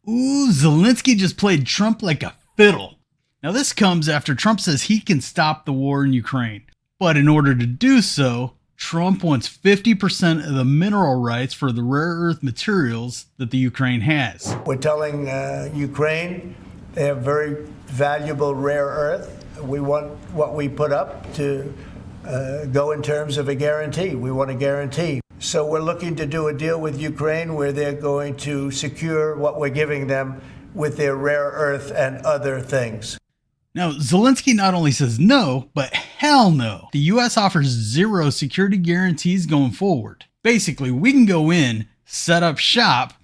Ooh, Zelensky just played Trump like a fiddle. Now this comes after Trump says he can stop the war in Ukraine. But in order to do so, Trump wants 50% of the mineral rights for the rare earth materials that the Ukraine has. We're telling Ukraine they have very valuable rare earth. We want what we put up to go in terms of a guarantee. We want a guarantee. So we're looking to do a deal with Ukraine where they're going to secure what we're giving them with their rare earth and other things. Now, Zelensky not only says no, but hell no. The U.S. offers zero security guarantees going forward. Basically, we can go in, set up shop,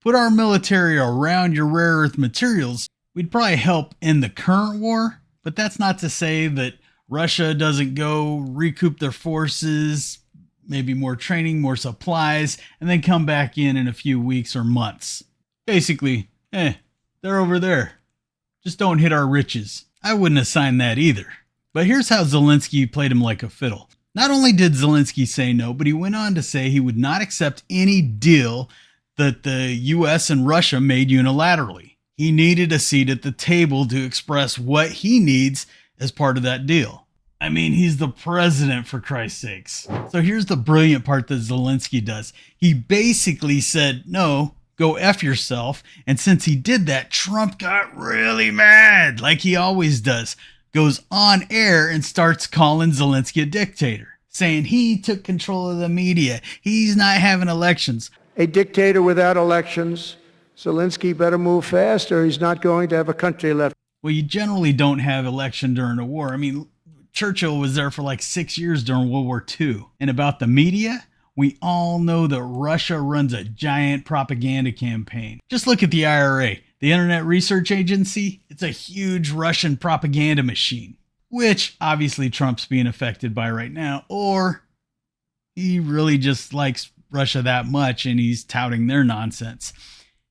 put our military around your rare earth materials. We'd probably help in the current war, but that's not to say that Russia doesn't go recoup their forces, maybe more training, more supplies, and then come back in a few weeks or months. Basically, they're over there. Just don't hit our riches. I wouldn't have signed that either. But here's how Zelensky played him like a fiddle. Not only did Zelensky say no, but he went on to say he would not accept any deal that the US and Russia made unilaterally. He needed a seat at the table to express what he needs as part of that deal. I mean, he's the president, for Christ's sakes. So here's the brilliant part that Zelensky does. He basically said, no, go F yourself. And since he did that, Trump got really mad, like he always does. Goes on air and starts calling Zelensky a dictator, saying he took control of the media. He's not having elections. A dictator without elections. Zelensky better move fast or he's not going to have a country left. Well, you generally don't have election during a war. I mean, Churchill was there for like 6 years during World War II. And about the media, we all know that Russia runs a giant propaganda campaign. Just look at the IRA, the Internet Research Agency. It's a huge Russian propaganda machine, which obviously Trump's being affected by right now, or he really just likes Russia that much and he's touting their nonsense.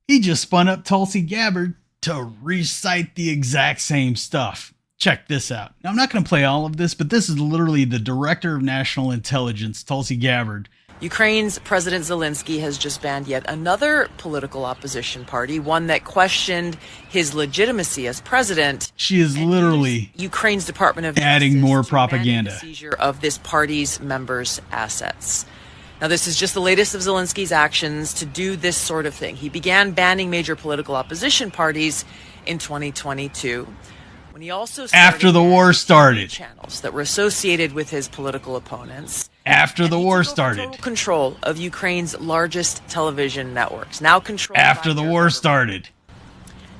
He just spun up Tulsi Gabbard to recite the exact same stuff. Check this out. Now, I'm not going to play all of this, but this is literally the Director of National Intelligence, Tulsi Gabbard. Ukraine's President Zelensky has just banned yet another political opposition party, one that questioned his legitimacy as president. She is literally Ukraine's Department of adding Justice more to propaganda. mandate the seizure of this party's members' assets. Now, this is just the latest of Zelensky's actions to do this sort of thing. He began banning major political opposition parties in 2022. When he also after the war started, channels that were associated with his political opponents. After the war started, total control of Ukraine's largest television networks, now controlled after the war started.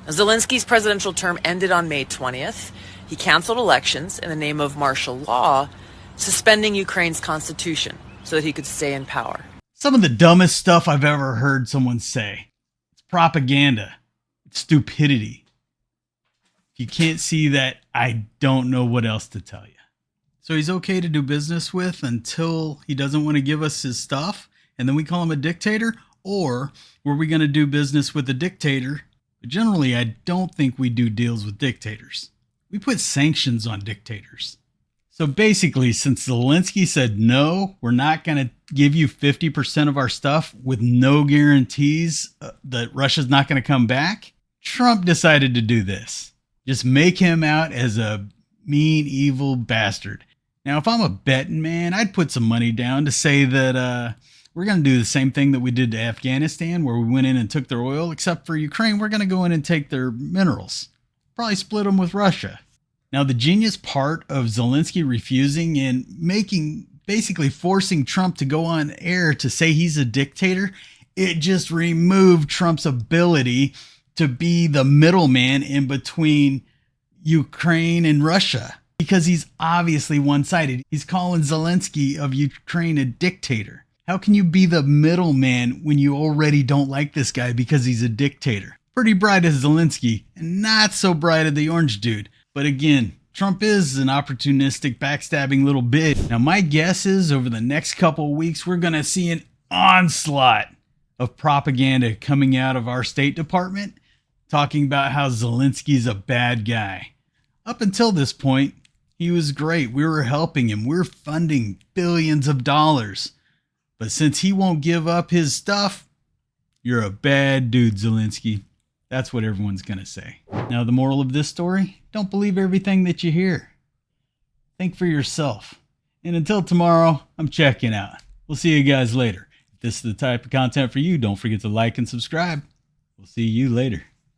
Now, Zelensky's presidential term ended on May 20th. He canceled elections in the name of martial law, suspending Ukraine's constitution so that he could stay in power. Some of the dumbest stuff I've ever heard someone say. It's propaganda. It's stupidity. If you can't see that, I don't know what else to tell you. So he's okay to do business with until he doesn't want to give us his stuff, and then we call him a dictator? Or were we going to do business with a dictator? But generally, I don't think we do deals with dictators. We put sanctions on dictators. So basically, since Zelensky said, no, we're not going to give you 50% of our stuff with no guarantees that Russia's not going to come back, Trump decided to do this. Just make him out as a mean, evil bastard. Now, if I'm a betting man, I'd put some money down to say that we're going to do the same thing that we did to Afghanistan, where we went in and took their oil, except for Ukraine, we're going to go in and take their minerals. Probably split them with Russia. Now, the genius part of Zelensky refusing and basically forcing Trump to go on air to say he's a dictator, it just removed Trump's ability to be the middleman in between Ukraine and Russia, because he's obviously one-sided. He's calling Zelensky of Ukraine a dictator. How can you be the middleman when you already don't like this guy because he's a dictator? Pretty bright as Zelensky, and not so bright as the orange dude. But again, Trump is an opportunistic, backstabbing little bitch. Now, my guess is over the next couple of weeks, we're going to see an onslaught of propaganda coming out of our State Department talking about how Zelensky's a bad guy. Up until this point, he was great. We were helping him. We're funding billions of dollars. But since he won't give up his stuff, you're a bad dude, Zelensky. That's what everyone's going to say. Now, the moral of this story, don't believe everything that you hear. Think for yourself. And until tomorrow, I'm checking out. We'll see you guys later. If this is the type of content for you, don't forget to like and subscribe. We'll see you later.